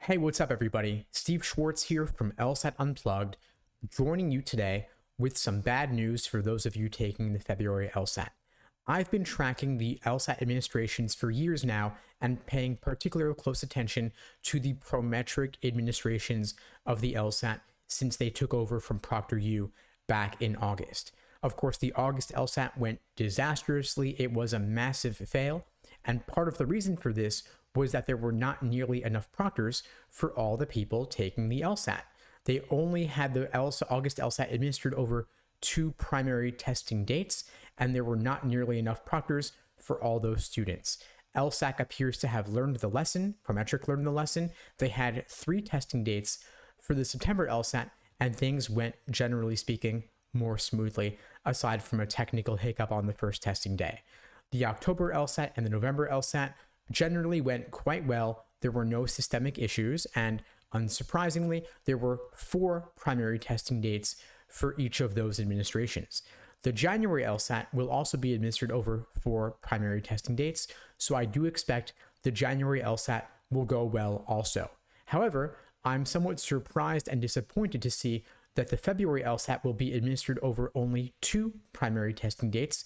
Hey, what's up, everybody? Steve Schwartz here from LSAT Unplugged, joining you today with some bad news for those of you taking the February LSAT. I've been tracking the LSAT administrations for years now and paying particular close attention to the prometric administrations of the LSAT since they took over from ProctorU back in August. Of course, the August LSAT went disastrously. It was a massive fail, and part of the reason for this was that there were not nearly enough proctors for all the people taking the LSAT. They only had the August LSAT administered over 2 primary testing dates, and there were not nearly enough proctors for all those students. LSAC appears to have learned the lesson, Prometric learned the lesson. They had 3 testing dates for the September LSAT, and things went, generally speaking, more smoothly, aside from a technical hiccup on the first testing day. The October LSAT and the November LSAT generally went quite well. There were no systemic issues, and unsurprisingly, there were 4 primary testing dates for each of those administrations. The January LSAT will also be administered over 4 primary testing dates, so I do expect the January LSAT will go well also. However, I'm somewhat surprised and disappointed to see that the February LSAT will be administered over only 2 primary testing dates,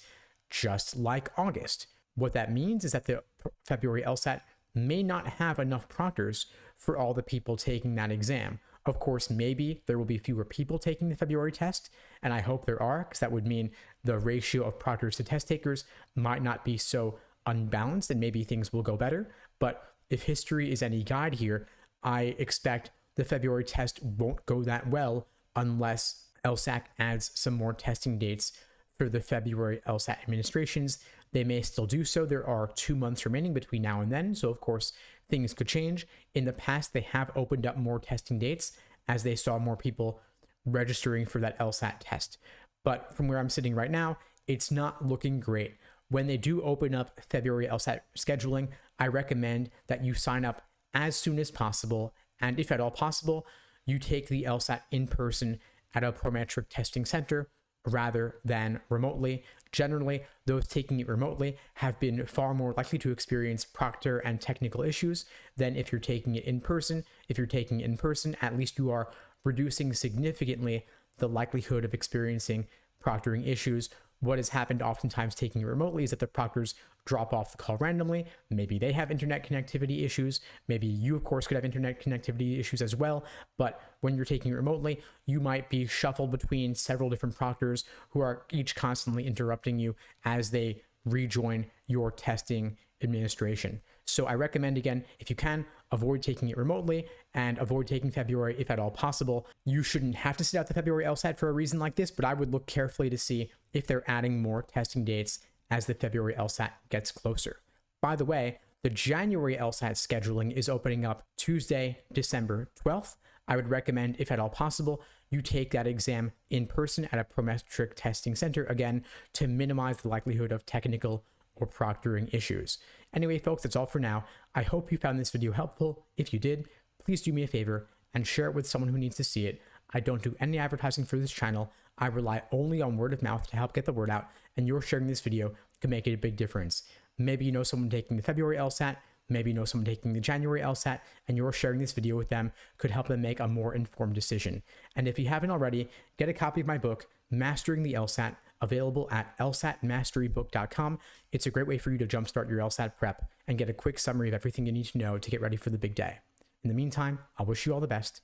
just like August. What that means is that the February LSAT may not have enough proctors for all the people taking that exam. Of course, maybe there will be fewer people taking the February test, and I hope there are, because that would mean the ratio of proctors to test takers might not be so unbalanced, and maybe things will go better. But if history is any guide here, I expect the February test won't go that well unless LSAC adds some more testing dates for the February LSAT administrations. They may still do so. There are 2 months remaining between now and then, so of course things could change. In the past, they have opened up more testing dates as they saw more people registering for that LSAT test. But from where I'm sitting right now, it's not looking great. When they do open up February LSAT scheduling, I recommend that you sign up as soon as possible, and if at all possible, you take the LSAT in person at a Prometric testing center rather than remotely. Generally, those taking it remotely have been far more likely to experience proctor and technical issues than if you're taking it in person. If you're taking it in person, at least you are reducing significantly the likelihood of experiencing proctoring issues. What has happened oftentimes taking it remotely is that the proctors drop off the call randomly. Maybe they have internet connectivity issues. Maybe you, of course, could have internet connectivity issues as well. But when you're taking it remotely, you might be shuffled between several different proctors who are each constantly interrupting you as they rejoin your testing administration. So I recommend, again, if you can, avoid taking it remotely and avoid taking February if at all possible. You shouldn't have to sit out the February LSAT for a reason like this, but I would look carefully to see if they're adding more testing dates as the February LSAT gets closer. By the way, the January LSAT scheduling is opening up Tuesday, December 12th. I would recommend, if at all possible, you take that exam in person at a Prometric testing center, again, to minimize the likelihood of technical or proctoring issues. Anyway, folks, that's all for now. I hope you found this video helpful. If you did, please do me a favor and share it with someone who needs to see it. I don't do any advertising for this channel. I rely only on word of mouth to help get the word out, and your sharing this video can make it a big difference. Maybe you know someone taking the February LSAT, maybe you know someone taking the January LSAT, and your sharing this video with them could help them make a more informed decision. And if you haven't already, get a copy of my book, Mastering the LSAT, available at lsatmasterybook.com. It's a great way for you to jumpstart your LSAT prep and get a quick summary of everything you need to know to get ready for the big day. In the meantime, I wish you all the best,